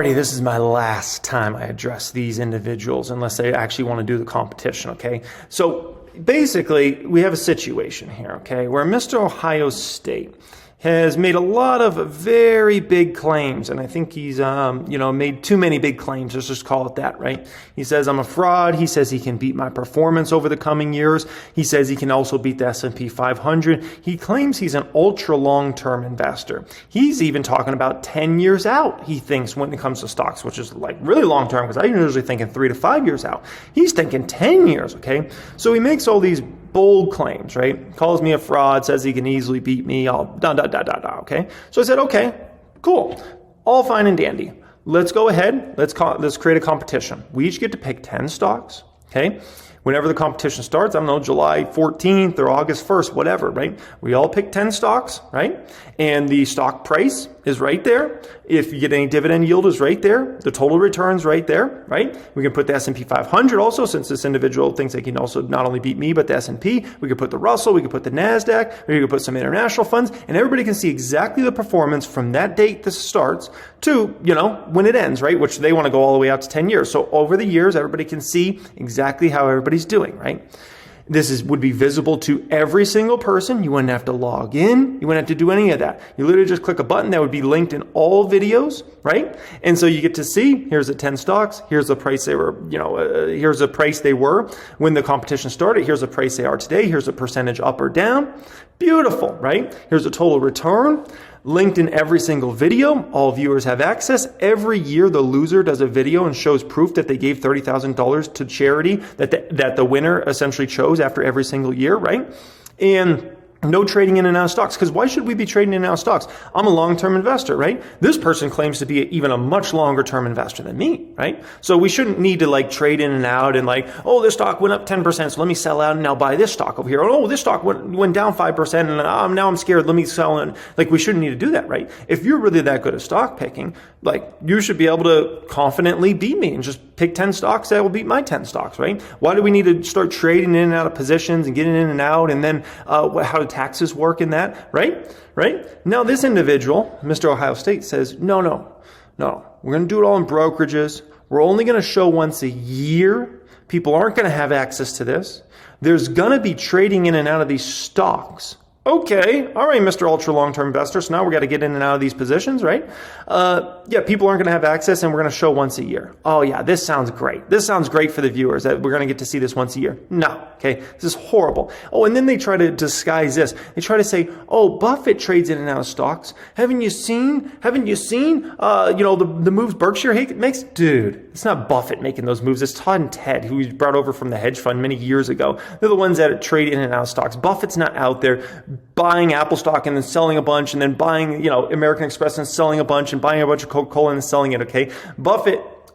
Alrighty, this is my last time I address these individuals unless they actually want to do the competition, okay? So basically, we have a situation here, okay, where Mr. Ohio State has made a lot of very big claims, and I think he's, made too many big claims. Let's just call it that, right? He says I'm a fraud. He says he can beat my performance over the coming years. He says he can also beat the S&P 500. He claims he's an ultra long-term investor. He's even talking about 10 years out, he thinks, when it comes to stocks, which is like really long-term, because I'm usually thinking 3 to 5 years out. He's thinking 10 years, okay? So he makes all these bold claims, right? Calls me a fraud, says he can easily beat me, all okay? So I said, okay, cool. All fine and dandy. Let's go ahead. Let's create a competition. We each get to pick 10 stocks, okay? Whenever the competition starts, I don't know, July 14th or August 1st, whatever, right? We all pick 10 stocks, right? And the stock price is right there. If you get any dividend yield is right there. The total return's right there, right? We can put the S&P 500 also, since this individual thinks they can also not only beat me, but the S&P. We could put the Russell, we could put the NASDAQ, we could put some international funds, and everybody can see exactly the performance from that date this starts to, when it ends, right? Which they want to go all the way out to 10 years. So over the years, everybody can see exactly how everybody's doing, right? This would be visible to every single person. You wouldn't have to log in. You wouldn't have to do any of that. You literally just click a button that would be linked in all videos, right? And so you get to see, here's the 10 stocks. Here's the price they were, here's the price they were when the competition started. Here's the price they are today. Here's the percentage up or down. Beautiful, right? Here's the total return. Linked in every single video. All viewers have access. Every year, the loser does a video and shows proof that they gave $30,000 to charity that the winner essentially chose after every single year, right? And no trading in and out of stocks, because why should we be trading in and out of stocks? I'm a long-term investor, right? This person claims to be even a much longer-term investor than me, right? So we shouldn't need to trade in and out and this stock went up 10%, so let me sell out and now buy this stock over here. Oh, this stock went down 5% and now I'm scared, let me sell it. We shouldn't need to do that, right? If you're really that good at stock picking, you should be able to confidently beat me and just pick 10 stocks that will beat my 10 stocks, right? Why do we need to start trading in and out of positions and getting in and out and then how do taxes work in that, right? Now this individual, Mr. Ohio State, says, no, we're going to do it all in brokerages. We're only going to show once a year. People aren't going to have access to this. There's going to be trading in and out of these stocks. Okay, all right, Mr. Ultra Long-Term Investor. So now we got to get in and out of these positions, right? People aren't going to have access and we're going to show once a year. Oh yeah, this sounds great. This sounds great for the viewers that we're going to get to see this once a year. No, okay, this is horrible. Oh, and then they try to disguise this. They try to say, oh, Buffett trades in and out of stocks. Haven't you seen, the moves Berkshire makes? Dude, it's not Buffett making those moves. It's Todd and Ted, who he brought over from the hedge fund many years ago. They're the ones that trade in and out of stocks. Buffett's not out there buying Apple stock and then selling a bunch and then buying, American Express and selling a bunch and buying a bunch of Coca-Cola and selling it, okay?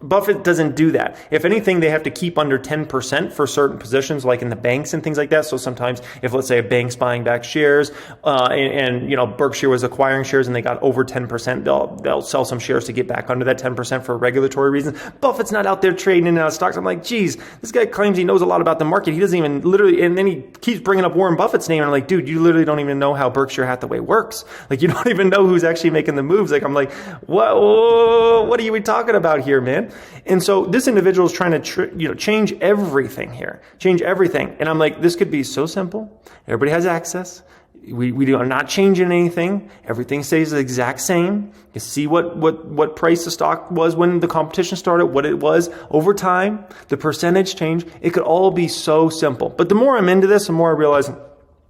Buffett doesn't do that. If anything, they have to keep under 10% for certain positions, like in the banks and things like that. So sometimes if, let's say, a bank's buying back shares and Berkshire was acquiring shares and they got over 10%, they'll sell some shares to get back under that 10% for regulatory reasons. Buffett's not out there trading in and out of stocks. I'm like, geez, this guy claims he knows a lot about the market. He doesn't even literally, and then he keeps bringing up Warren Buffett's name. And I'm like, dude, you literally don't even know how Berkshire Hathaway works. You don't even know who's actually making the moves. I'm like, what are you talking about here, man? And so this individual is trying to change everything here, change everything. And I'm like, this could be so simple. Everybody has access. We are not changing anything. Everything stays the exact same. You can see what price the stock was when the competition started, what it was over time, the percentage change. It could all be so simple. But the more I'm into this, the more I realize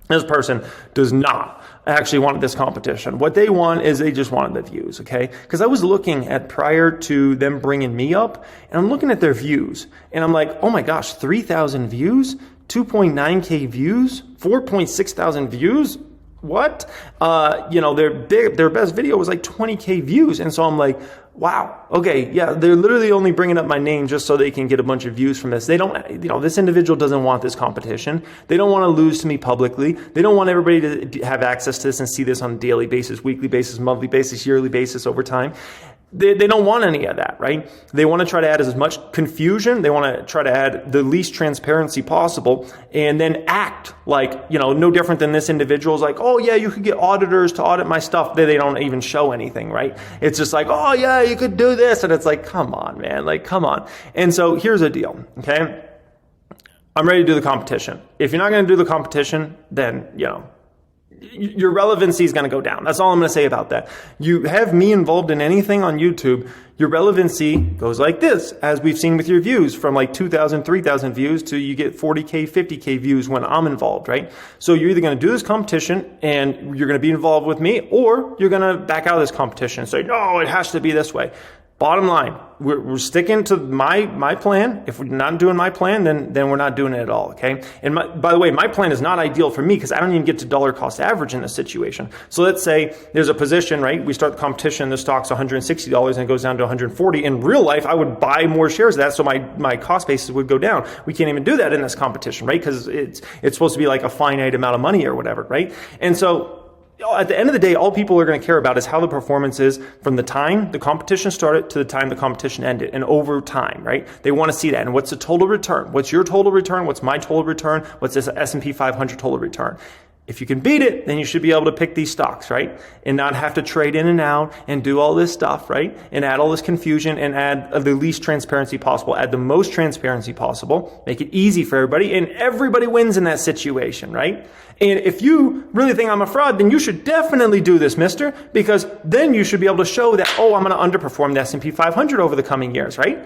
this person does not actually want this competition. What they want is they just wanted the views, okay? Because I was looking at prior to them bringing me up, and I'm looking at their views, and I'm like, oh my gosh, 3,000 views, 2.9K views, 4.6 thousand views. What? Their best video was 20K views, and so I'm like, wow, okay, yeah, they're literally only bringing up my name just so they can get a bunch of views from this. They don't, this individual doesn't want this competition. They don't want to lose to me publicly. They don't want everybody to have access to this and see this on a daily basis, weekly basis, monthly basis, yearly basis over time. They don't want any of that, right? They want to try to add as much confusion. They want to try to add the least transparency possible and then act like, no different than this individual is like, oh yeah, you could get auditors to audit my stuff. They don't even show anything, right? It's just like, oh yeah, you could do this. And it's like, come on, man, like, come on. And so here's the deal, okay? I'm ready to do the competition. If you're not going to do the competition, then, your relevancy is going to go down. That's all I'm going to say about that. You have me involved in anything on YouTube, your relevancy goes like this, as we've seen with your views, from like 2,000, 3,000 views to you get 40K, 50K views when I'm involved, right? So you're either going to do this competition and you're going to be involved with me, or you're going to back out of this competition and say, no, it has to be this way. Bottom line, we're sticking to my plan. If we're not doing my plan, then we're not doing it at all, okay? And by the way, my plan is not ideal for me because I don't even get to dollar cost average in this situation. So let's say there's a position, right? We start the competition, the stock's $160 and it goes down to $140. In real life, I would buy more shares of that, so my cost basis would go down. We can't even do that in this competition, right? Because it's supposed to be like a finite amount of money or whatever, right? And so at the end of the day, all people are going to care about is how the performance is from the time the competition started to the time the competition ended, and over time, right? They want to see that. And what's the total return? What's your total return? What's my total return? What's this S&P 500 total return? If you can beat it, then you should be able to pick these stocks, right? And not have to trade in and out and do all this stuff, right? And add all this confusion and add the least transparency possible, add the most transparency possible, make it easy for everybody, and everybody wins in that situation, right? And if you really think I'm a fraud, then you should definitely do this, mister, because then you should be able to show that, oh, I'm going to underperform the S&P 500 over the coming years, right?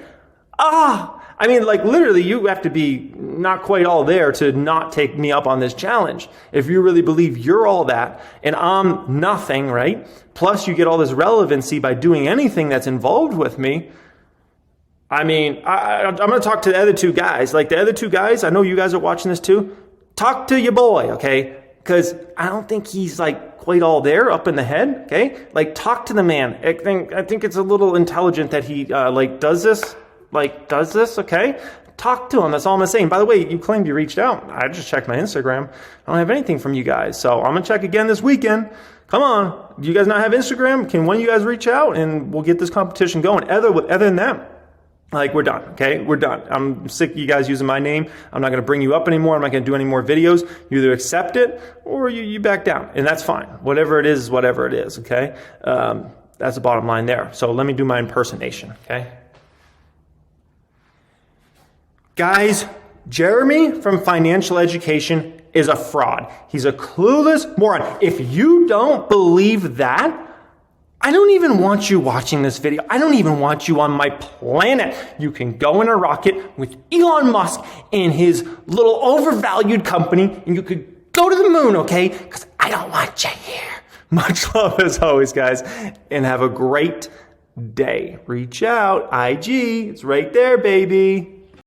I mean, like literally you have to be not quite all there to not take me up on this challenge. If you really believe you're all that and I'm nothing, right? Plus you get all this relevancy by doing anything that's involved with me. I mean, I'm going to talk to the other two guys. Like the other two guys, I know you guys are watching this too. Talk to your boy, okay? Because I don't think he's like quite all there up in the head, okay? Like talk to the man. I think it's a little intelligent that he does this. Okay? Talk to him. That's all I'm saying. By the way, you claimed you reached out. I just checked my Instagram. I don't have anything from you guys. So I'm going to check again this weekend. Come on. Do you guys not have Instagram? Can one of you guys reach out and we'll get this competition going? Other than that, like we're done. Okay? We're done. I'm sick of you guys using my name. I'm not going to bring you up anymore. I'm not going to do any more videos. You either accept it or you back down. And that's fine. Whatever it is, whatever it is. Okay? That's the bottom line there. So let me do my impersonation. Okay? Guys, Jeremy from Financial Education is a fraud. He's a clueless moron. If you don't believe that, I don't even want you watching this video. I don't even want you on my planet. You can go in a rocket with Elon Musk and his little overvalued company, and you could go to the moon, okay? Because I don't want you here. Much love as always, guys, and have a great day. Reach out. IG, it's right there, baby.